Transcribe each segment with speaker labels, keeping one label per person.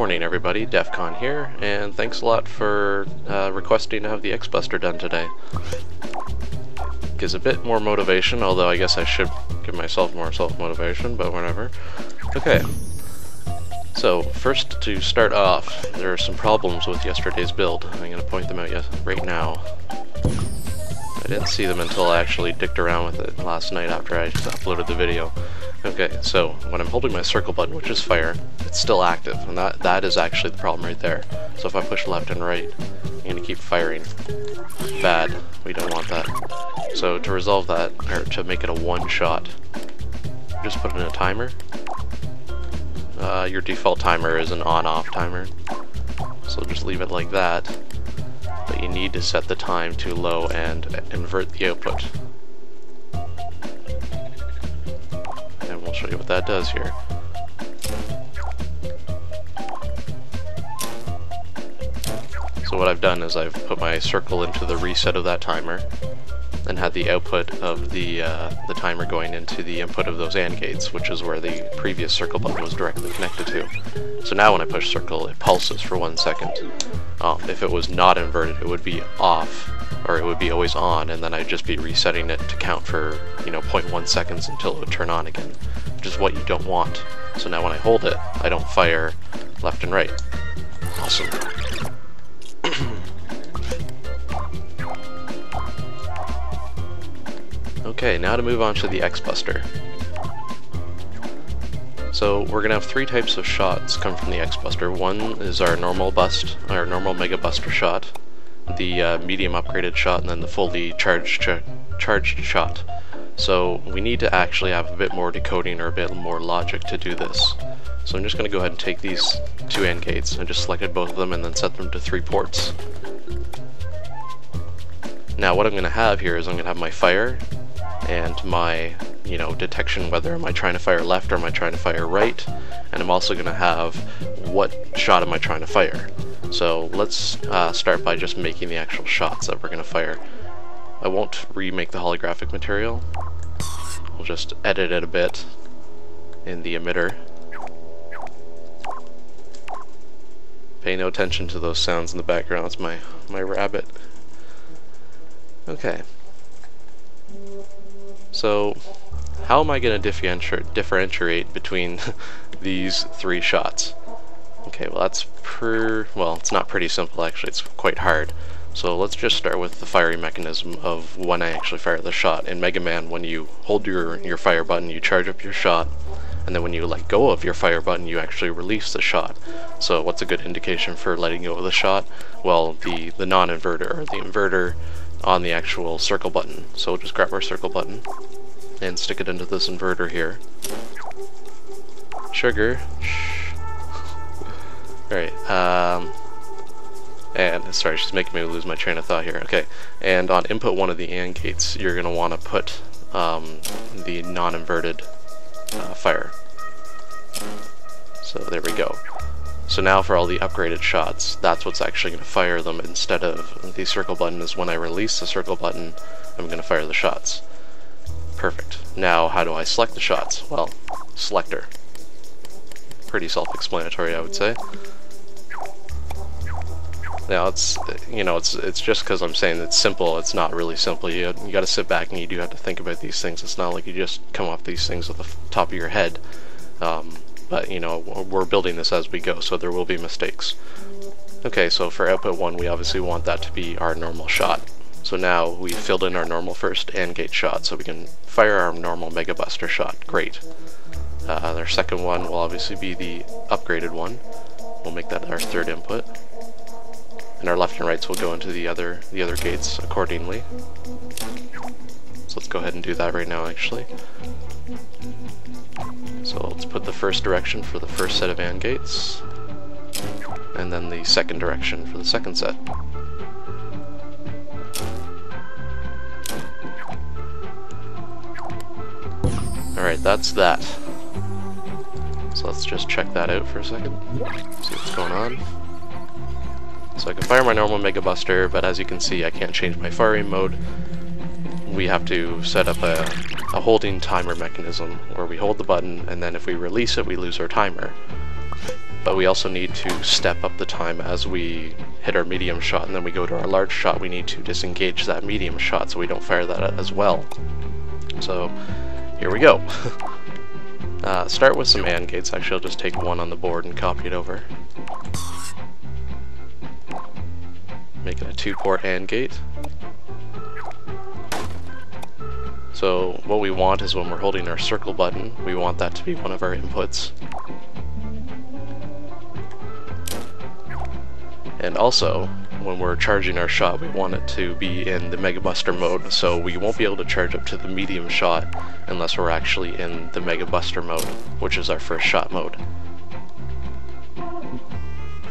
Speaker 1: Morning everybody, DEFCON here, and thanks a lot for requesting to have the X-Buster done today. Gives a bit more motivation, although I guess I should give myself more self-motivation, but whatever. Okay, so first to start off, there are some problems with yesterday's build. I'm going to point them out right now. I didn't see them until I actually dicked around with it last night after I uploaded the video. Okay, so when I'm holding my circle button, which is fire, it's still active, and that is actually the problem right there. So if I push left and right, I'm going to keep firing. Bad. We don't want that. So to resolve that, or to make it a one-shot, just put in a timer. Your default timer is an on-off timer, so just leave it like that. But you need to set the time to low and invert the output. And we'll show you what that does here. So what I've done is I've put my circle into the reset of that timer, and had the output of the timer going into the input of those AND gates, which is where the previous circle button was directly connected to. So now when I push circle, it pulses for 1 second. If it was not inverted, it would be off, or it would be always on, and then I'd just be resetting it to count for, 0.1 seconds until it would turn on again, which is what you don't want. So now when I hold it, I don't fire left and right. Awesome. Okay, now to move on to the X-Buster. So we're gonna have three types of shots come from the X-Buster. One is our normal bust, our normal Mega Buster shot, the medium upgraded shot, and then the fully charged shot. So we need to actually have a bit more decoding or a bit more logic to do this. So I'm just gonna go ahead and take these two AND gates. I just selected both of them and then set them to 3 ports. Now what I'm gonna have here is I'm gonna have my fire and my, detection, whether am I trying to fire left or am I trying to fire right, and I'm also going to have what shot am I trying to fire. So let's start by just making the actual shots that we're going to fire. I won't remake the holographic material, we'll just edit it a bit in the emitter. Pay no attention to those sounds in the background, it's my rabbit. Okay. So, how am I going to differentiate between these three shots? Okay, well it's not pretty simple actually, it's quite hard. So let's just start with the firing mechanism of when I actually fire the shot. In Mega Man, when you hold your fire button, you charge up your shot, and then when you let go of your fire button, you actually release the shot. So what's a good indication for letting go of the shot? Well, the non-inverter, or the inverter on the actual circle button. So we'll just grab our circle button and stick it into this inverter here. Sugar. Alright, and sorry, she's making me lose my train of thought here. Okay, and on input 1 of the AND gates, you're going to want to put the non-inverted fire. So there we go. So now for all the upgraded shots, that's what's actually going to fire them instead of the circle button. Is when I release the circle button, I'm going to fire the shots. Perfect. Now how do I select the shots? Well, selector. Pretty self-explanatory, I would say. Now it's just because I'm saying it's simple, it's not really simple. You got to sit back and you do have to think about these things. It's not like you just come off these things at the top of your head. But we're building this as we go, so there will be mistakes. Okay, so for output 1, we obviously want that to be our normal shot. So now we've filled in our normal first AND gate shot, so we can fire our normal Mega Buster shot. Great. Our second one will obviously be the upgraded one. We'll make that our third input. And our left and rights will go into the other gates accordingly. So let's go ahead and do that right now, actually. So let's put the first direction for the first set of AND gates, and then the second direction for the second set. Alright, that's that. So let's just check that out for a second, see what's going on. So I can fire my normal Mega Buster, but as you can see I can't change my firing mode. We have to set up a holding timer mechanism where we hold the button, and then if we release it we lose our timer. but we also need to step up the time as we hit our medium shot, and then we go to our large shot. We need to disengage that medium shot so we don't fire that as well. So here we go. Start with some AND gates. Actually, I'll just take one on the board and copy it over. Make it a 2-port AND gate. So what we want is when we're holding our circle button, we want that to be one of our inputs. And also, when we're charging our shot, we want it to be in the MegaBuster mode, so we won't be able to charge up to the medium shot unless we're actually in the MegaBuster mode, which is our first shot mode.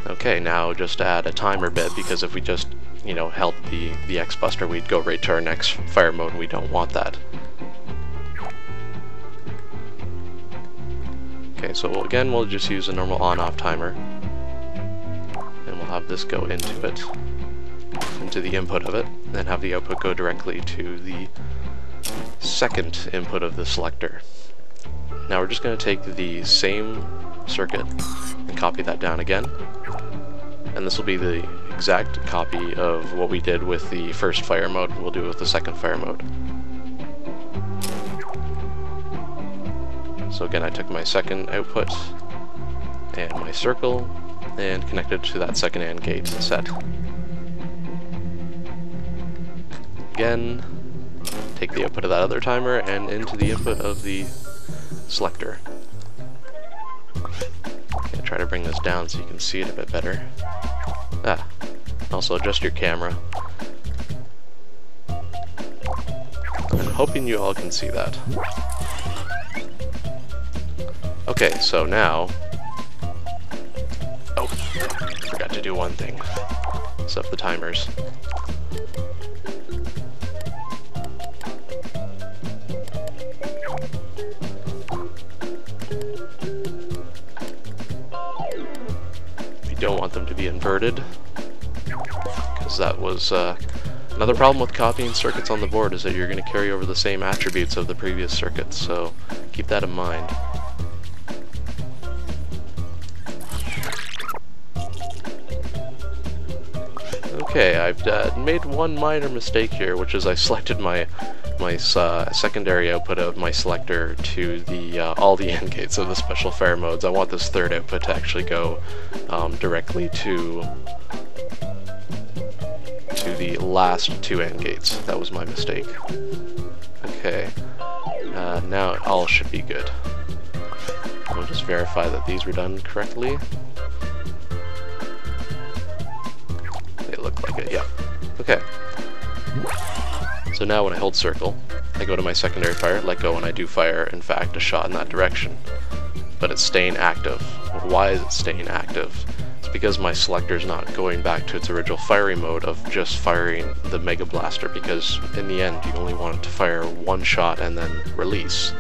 Speaker 1: Okay, now just add a timer bit, because if we just, you know, held the X-Buster, we'd go right to our next fire mode, and we don't want that. Okay, so again, we'll just use a normal on-off timer. And we'll have this go into it, into the input of it, and then have the output go directly to the second input of the selector. Now we're just going to take the same circuit and copy that down again, and this will be the exact copy of what we did with the first fire mode. We'll do it with the second fire mode. So again, I took my second output and my circle and connected to that second AND gate set. Again, take the output of that other timer and into the input of the selector. Okay, try to bring this down so you can see it a bit better. Also adjust your camera. I'm hoping you all can see that. Okay, so now, forgot to do one thing. Set up the timers. You don't want them to be inverted, because that was another problem with copying circuits on the board, is that you're going to carry over the same attributes of the previous circuits, so keep that in mind. Okay, I've made one minor mistake here, which is I selected my secondary output of my selector to the all the AND gates of the special fire modes. I want this third output to actually go directly to the last two AND gates. That was my mistake. Okay, now it all should be good. We'll just verify that these were done correctly. Look like it, yeah. Okay. So now when I hold circle, I go to my secondary fire, let go, and I do fire, in fact, a shot in that direction. But it's staying active. Why is it staying active? It's because my selector is not going back to its original firing mode of just firing the Mega Blaster, because in the end you only want it to fire one shot and then release.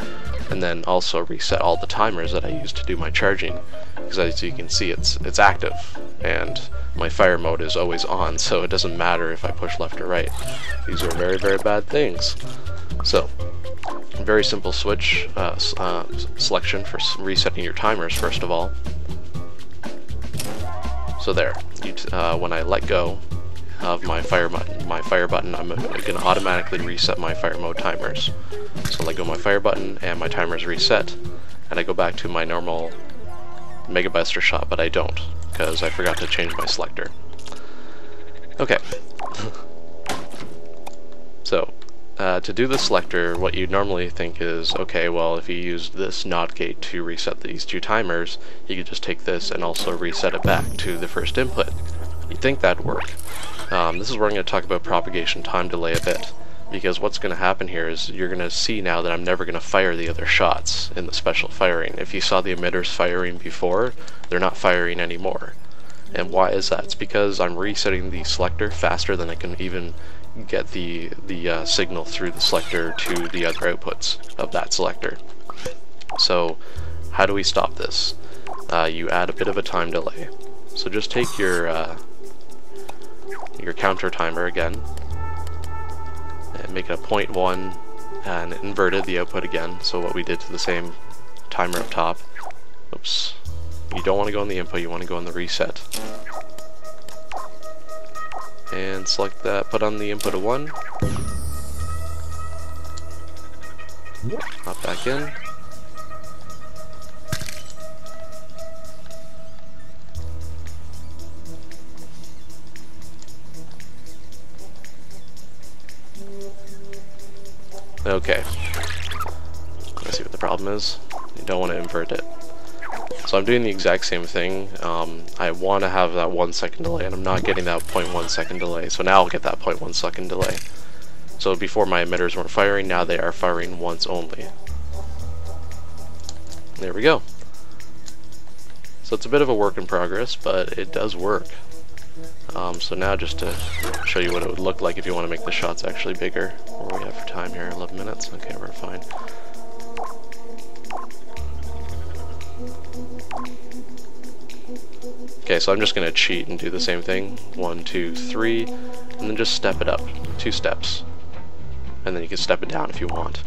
Speaker 1: And then also reset all the timers that I use to do my charging, because as you can see, it's active, and my fire mode is always on, so it doesn't matter if I push left or right. These are very, very bad things. So, very simple switch selection for resetting your timers, first of all. So there, when I let go of my fire button, I'm going to automatically reset my fire mode timers. So let go of my fire button and my timers reset, and I go back to my normal MegaBuster shot, but I don't, because I forgot to change my selector. Okay. So, to do the selector, what you normally think is, okay, well, if you used this NOT gate to reset these two timers, you could just take this and also reset it back to the first input. You'd think that'd work. This is where I'm going to talk about propagation time delay a bit, because what's going to happen here is you're going to see now that I'm never going to fire the other shots in the special firing. If you saw the emitters firing before, they're not firing anymore. And why is that? It's because I'm resetting the selector faster than I can even get the signal through the selector to the other outputs of that selector. So how do we stop this? You add a bit of a time delay. So just take your counter timer again, and make it a 0.1 and inverted the output again, so what we did to the same timer up top. Oops. you don't want to go on the input, you want to go on the reset. And select that, put on the input of 1. Hop back in. Okay. Let's see what the problem is. You don't want to invert it. So I'm doing the exact same thing. I want to have that 1 second delay, and I'm not getting that 0.1 second delay. So now I'll get that 0.1 second delay. So before my emitters weren't firing, now they are firing once only. There we go. So it's a bit of a work in progress, but it does work. So now just to show you what it would look like if you want to make the shots actually bigger. What do we have for time here? 11 minutes? Okay, we're fine. Okay, so I'm just going to cheat and do the same thing. 1, 2, 3, and then just step it up. 2 steps. And then you can step it down if you want.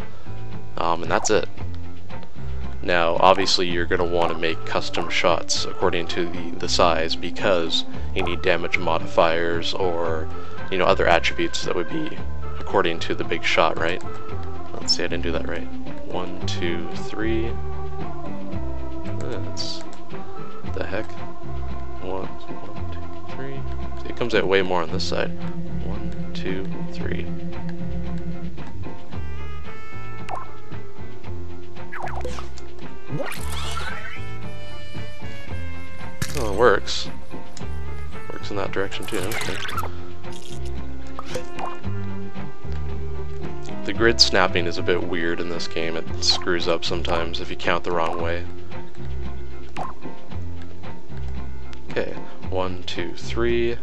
Speaker 1: And that's it. Now, obviously you're going to want to make custom shots according to the size, because you need damage modifiers or, you know, other attributes that would be according to the big shot, right? Let's see, I didn't do that right. 1, 2, 3. That's... what the heck? 1, 2, 3. See, it comes out way more on this side. 1, 2, 3. Oh, it works. Works in that direction too. Okay. The grid snapping is a bit weird in this game. It screws up sometimes if you count the wrong way. Okay, 1, 2, 3.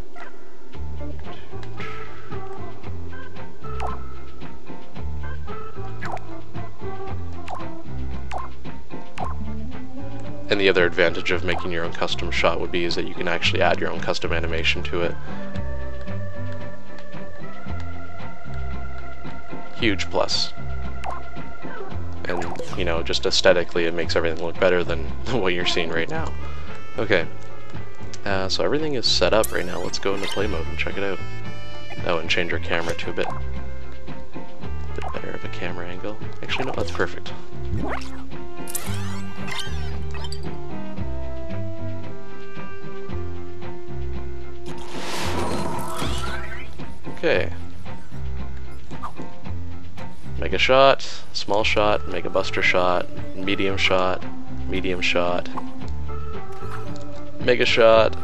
Speaker 1: And the other advantage of making your own custom shot would be is that you can actually add your own custom animation to it. Huge plus. And, you know, just aesthetically it makes everything look better than what you're seeing right now. Okay. So everything is set up right now. Let's go into play mode and check it out. Oh, and change our camera to a bit better of a camera angle. Actually, no, that's perfect. Okay. Mega shot, small shot, mega buster shot, medium shot, medium shot, mega shot.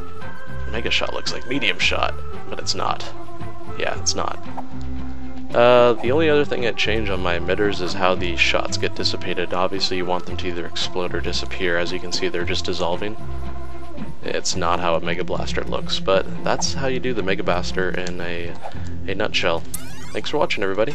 Speaker 1: Mega shot looks like medium shot, but it's not. Yeah, it's not. The only other thing I'd change on my emitters is how the shots get dissipated. Obviously you want them to either explode or disappear. As you can see, they're just dissolving. It's not how a Mega Blaster looks, but that's how you do the Mega Blaster in a nutshell. Thanks for watching, everybody.